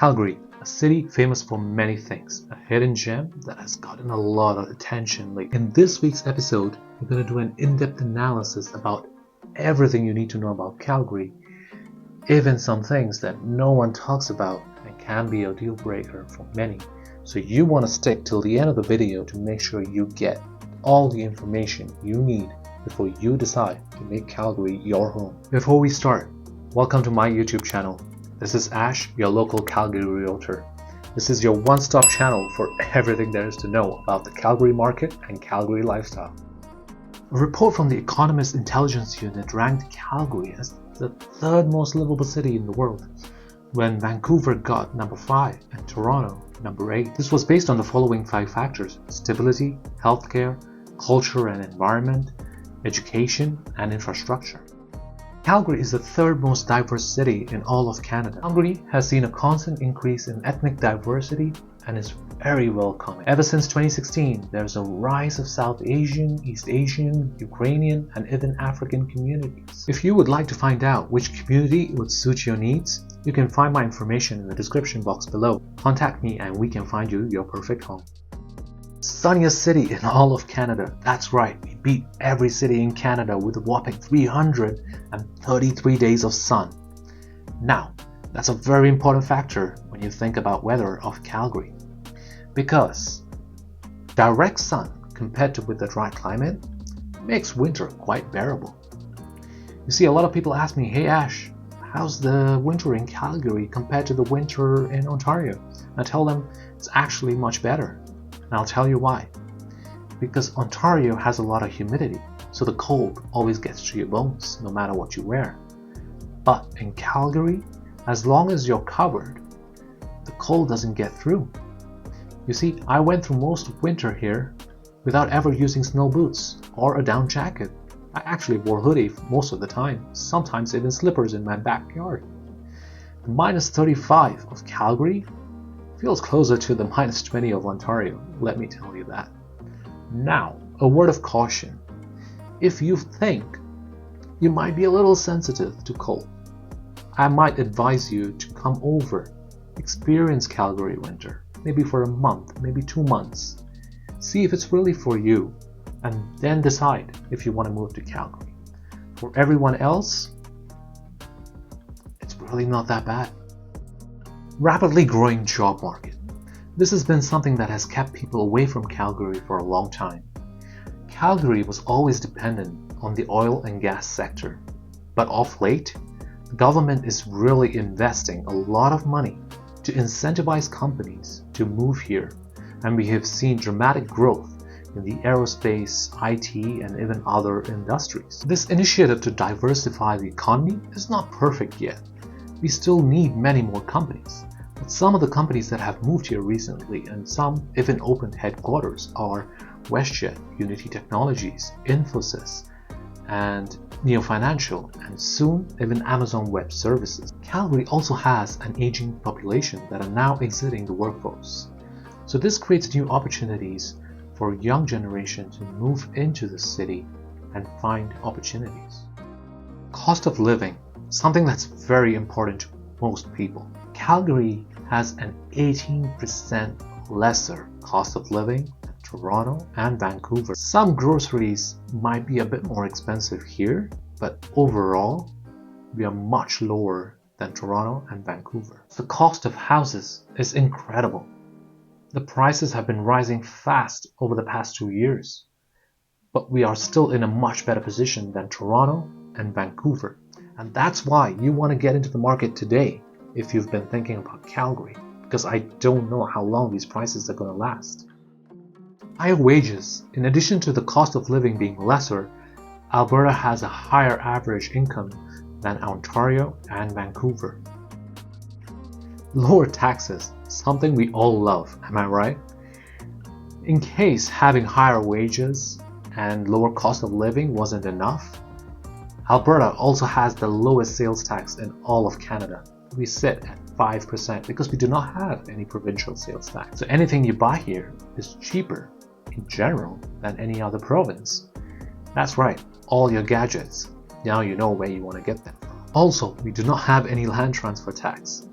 Calgary, a city famous for many things, a hidden gem that has gotten a lot of attention lately. In this week's episode, we're going to do an in-depth analysis about everything you need to know about Calgary, even some things that no one talks about and can be a deal breaker for many. So you want to stick till the end of the video to make sure you get all the information you need before you decide to make Calgary your home. Before we start, welcome to my YouTube channel. This is Ash, your local Calgary realtor. This is your one-stop channel for everything there is to know about the Calgary market and Calgary lifestyle. A report from the Economist Intelligence Unit ranked Calgary as the third most livable city in the world, when Vancouver got number 5 and Toronto number 8. This was based on the following 5 factors: stability, healthcare, culture and environment, education, and infrastructure. Calgary is the third most diverse city in all of Canada. Calgary has seen a constant increase in ethnic diversity and is very welcoming. Ever since 2016, there's a rise of South Asian, East Asian, Ukrainian, and even African communities. If you would like to find out which community would suit your needs, you can find my information in the description box below. Contact me and we can find you your perfect home. Sunniest city in all of Canada. That's right, we beat every city in Canada with a whopping 333 days of sun. Now, that's a very important factor when you think about weather of Calgary, because direct sun compared to with the dry climate makes winter quite bearable. You see, a lot of people ask me, hey Ash, how's the winter in Calgary compared to the winter in Ontario? I tell them it's actually much better. And I'll tell you why. Because Ontario has a lot of humidity, so the cold always gets to your bones no matter what you wear. But in Calgary, as long as you're covered, the cold doesn't get through. You see, I went through most of winter here without ever using snow boots or a down jacket. I actually wore hoodie most of the time, sometimes even slippers in my backyard. The minus 35 of Calgary feels closer to the minus 20 of Ontario, let me tell you that. Now, a word of caution. If you think you might be a little sensitive to cold, I might advise you to come over, experience Calgary winter, maybe for a month, maybe 2 months. See if it's really for you, and then decide if you want to move to Calgary. For everyone else, it's really not that bad. Rapidly growing job market. This has been something that has kept people away from Calgary for a long time. Calgary was always dependent on the oil and gas sector, but of late, the government is really investing a lot of money to incentivize companies to move here, and we have seen dramatic growth in the aerospace, IT, and even other industries. This initiative to diversify the economy is not perfect yet. We still need many more companies. But some of the companies that have moved here recently, and some even opened headquarters, are WestJet, Unity Technologies, Infosys, and Neo Financial, and soon even Amazon Web Services. Calgary also has an aging population that are now exiting the workforce. So this creates new opportunities for a young generation to move into the city and find opportunities. Cost of living, something that's very important to most people. Calgary has an 18% lesser cost of living than Toronto and Vancouver. Some groceries might be a bit more expensive here, but overall, we are much lower than Toronto and Vancouver. The cost of houses is incredible. The prices have been rising fast over the past 2 years, but we are still in a much better position than Toronto and Vancouver. And that's why you want to get into the market today if you've been thinking about Calgary, because I don't know how long these prices are going to last. Higher wages. In addition to the cost of living being lesser, Alberta has a higher average income than Ontario and Vancouver. Lower taxes, something we all love, am I right? In case having higher wages and lower cost of living wasn't enough, Alberta also has the lowest sales tax in all of Canada. We sit at 5% because we do not have any provincial sales tax. So anything you buy here is cheaper in general than any other province. That's right, all your gadgets. Now you know where you want to get them from. Also, we do not have any land transfer tax.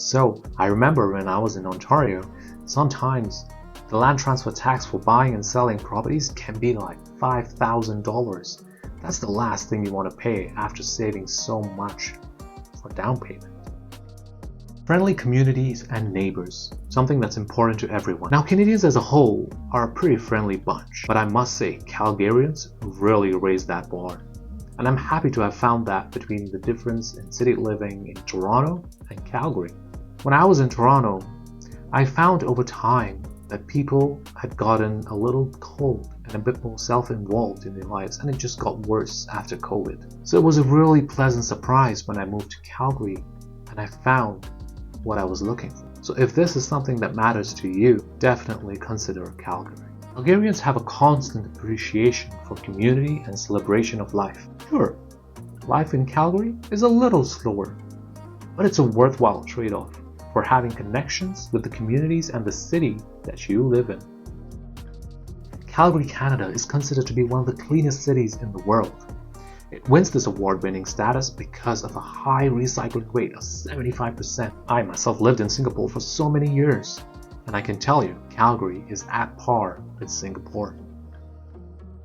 So I remember when I was in Ontario, sometimes the land transfer tax for buying and selling properties can be like $5,000. That's the last thing you want to pay after saving so much for down payment. Friendly communities and neighbors, something that's important to everyone. Now, Canadians as a whole are a pretty friendly bunch, but I must say Calgarians really raised that bar. And I'm happy to have found that between the difference in city living in Toronto and Calgary. When I was in Toronto, I found over time that people had gotten a little cold and a bit more self-involved in their lives, and it just got worse after COVID. So it was a really pleasant surprise when I moved to Calgary and I found what I was looking for. So if this is something that matters to you, definitely consider Calgary. Calgarians have a constant appreciation for community and celebration of life. Sure, life in Calgary is a little slower, but it's a worthwhile trade-off for having connections with the communities and the city that you live in. Calgary, Canada is considered to be one of the cleanest cities in the world. It wins this award-winning status because of a high recycling rate of 75%. I myself lived in Singapore for so many years, and I can tell you, Calgary is at par with Singapore.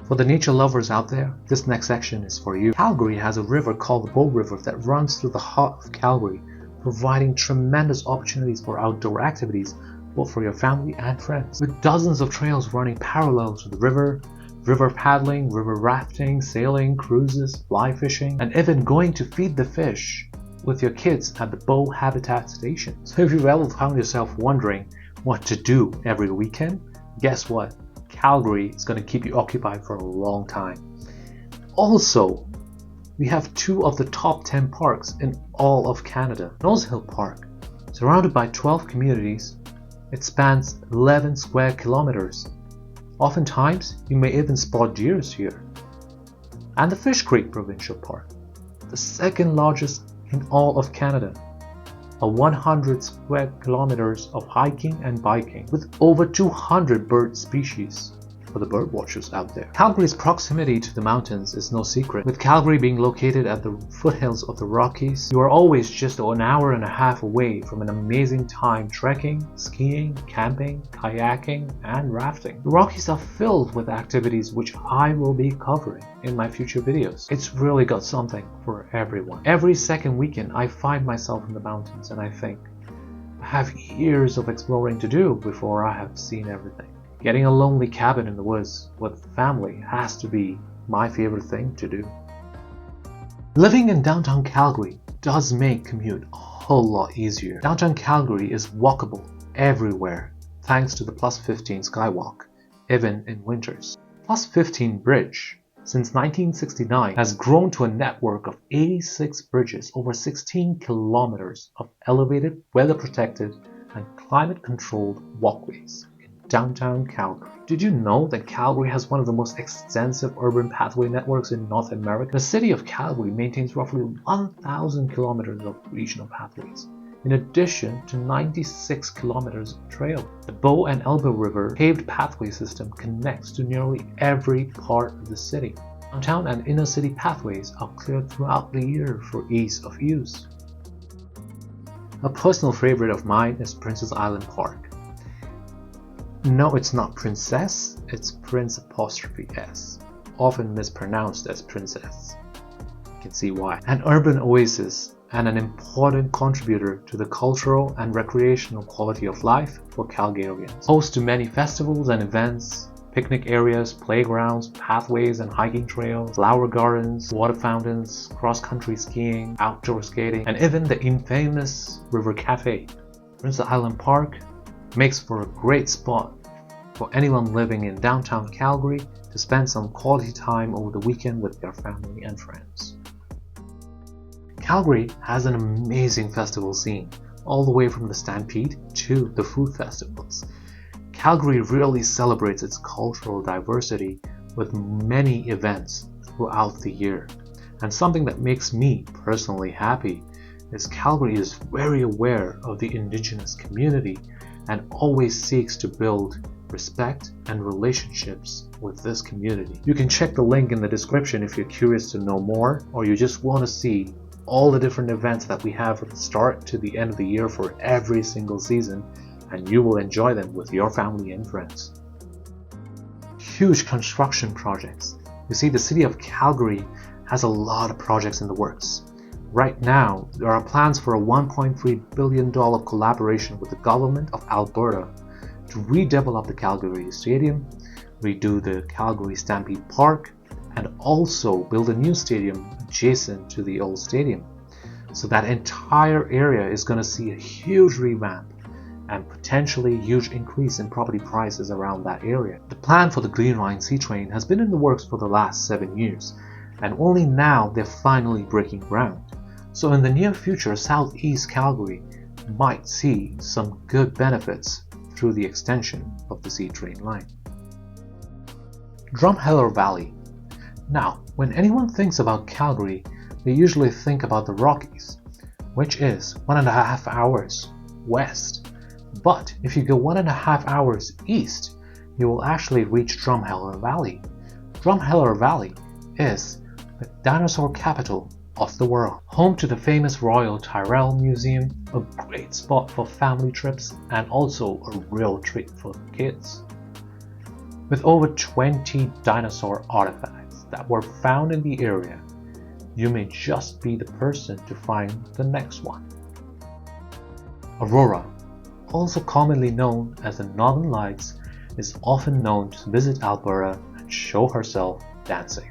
For the nature lovers out there, this next section is for you. Calgary has a river called the Bow River that runs through the heart of Calgary, providing tremendous opportunities for outdoor activities, both for your family and friends. With dozens of trails running parallel to the river paddling, river rafting, sailing, cruises, fly fishing, and even going to feed the fish with your kids at the Bow Habitat Station. So if you've ever found yourself wondering what to do every weekend, guess what? Calgary is going to keep you occupied for a long time. Also, we have 2 of the top 10 parks in all of Canada. Nose Hill Park, surrounded by 12 communities, it spans 11 square kilometers. Oftentimes, you may even spot deer here. And the Fish Creek Provincial Park, the second largest in all of Canada, a 100 square kilometers of hiking and biking with over 200 bird species for the bird watchers out there. Calgary's proximity to the mountains is no secret. With Calgary being located at the foothills of the Rockies, you are always just an hour and a half away from an amazing time trekking, skiing, camping, kayaking, and rafting. The Rockies are filled with activities which I will be covering in my future videos. It's really got something for everyone. Every second weekend I find myself in the mountains and I think, I have years of exploring to do before I have seen everything. Getting a lonely cabin in the woods with family has to be my favorite thing to do. Living in downtown Calgary does make commute a whole lot easier. Downtown Calgary is walkable everywhere thanks to the Plus 15 Skywalk, even in winters. Plus 15 Bridge, since 1969, has grown to a network of 86 bridges over 16 kilometers of elevated, weather-protected, and climate-controlled walkways downtown Calgary. Did you know that Calgary has one of the most extensive urban pathway networks in North America? The city of Calgary maintains roughly 1,000 kilometers of regional pathways, in addition to 96 kilometers of trail. The Bow and Elbow River paved pathway system connects to nearly every part of the city. Downtown and inner city pathways are cleared throughout the year for ease of use. A personal favorite of mine is Princess Island Park. No, it's not Princess, it's Prince ''S, often mispronounced as Princess. You can see why. An urban oasis and an important contributor to the cultural and recreational quality of life for Calgarians. Host to many festivals and events, picnic areas, playgrounds, pathways and hiking trails, flower gardens, water fountains, cross-country skiing, outdoor skating, and even the infamous River Cafe. Princess Island Park makes for a great spot for anyone living in downtown Calgary to spend some quality time over the weekend with their family and friends. Calgary has an amazing festival scene, all the way from the Stampede to the food festivals. Calgary really celebrates its cultural diversity with many events throughout the year. And something that makes me personally happy is Calgary is very aware of the Indigenous community and always seeks to build respect and relationships with this community. You can check the link in the description if you're curious to know more or you just want to see all the different events that we have from the start to the end of the year for every single season, and you will enjoy them with your family and friends. Huge construction projects. You see, the city of Calgary has a lot of projects in the works. Right now, there are plans for a $1.3 billion collaboration with the government of Alberta to redevelop the Calgary Stadium, redo the Calgary Stampede Park, and also build a new stadium adjacent to the old stadium. So that entire area is going to see a huge revamp and potentially a huge increase in property prices around that area. The plan for the Green Line Sea Train has been in the works for the last 7 years, and only now they're finally breaking ground. So in the near future, Southeast Calgary might see some good benefits through the extension of the Sea Train line. Drumheller Valley. Now, when anyone thinks about Calgary, they usually think about the Rockies, which is 1.5 hours west. But if you go 1.5 hours east, you will actually reach Drumheller Valley. Drumheller Valley is the dinosaur capital of the world, home to the famous Royal Tyrrell Museum, a great spot for family trips and also a real treat for kids. With over 20 dinosaur artifacts that were found in the area, you may just be the person to find the next one. Aurora, also commonly known as the Northern Lights, is often known to visit Alberta and show herself dancing.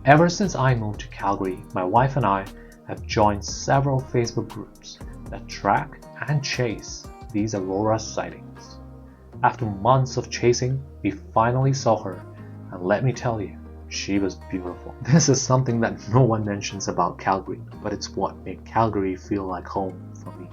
Ever since I moved to Calgary, my wife and I have joined several Facebook groups that track and chase these Aurora sightings. After months of chasing, we finally saw her, and let me tell you, she was beautiful. This is something that no one mentions about Calgary, but it's what made Calgary feel like home for me.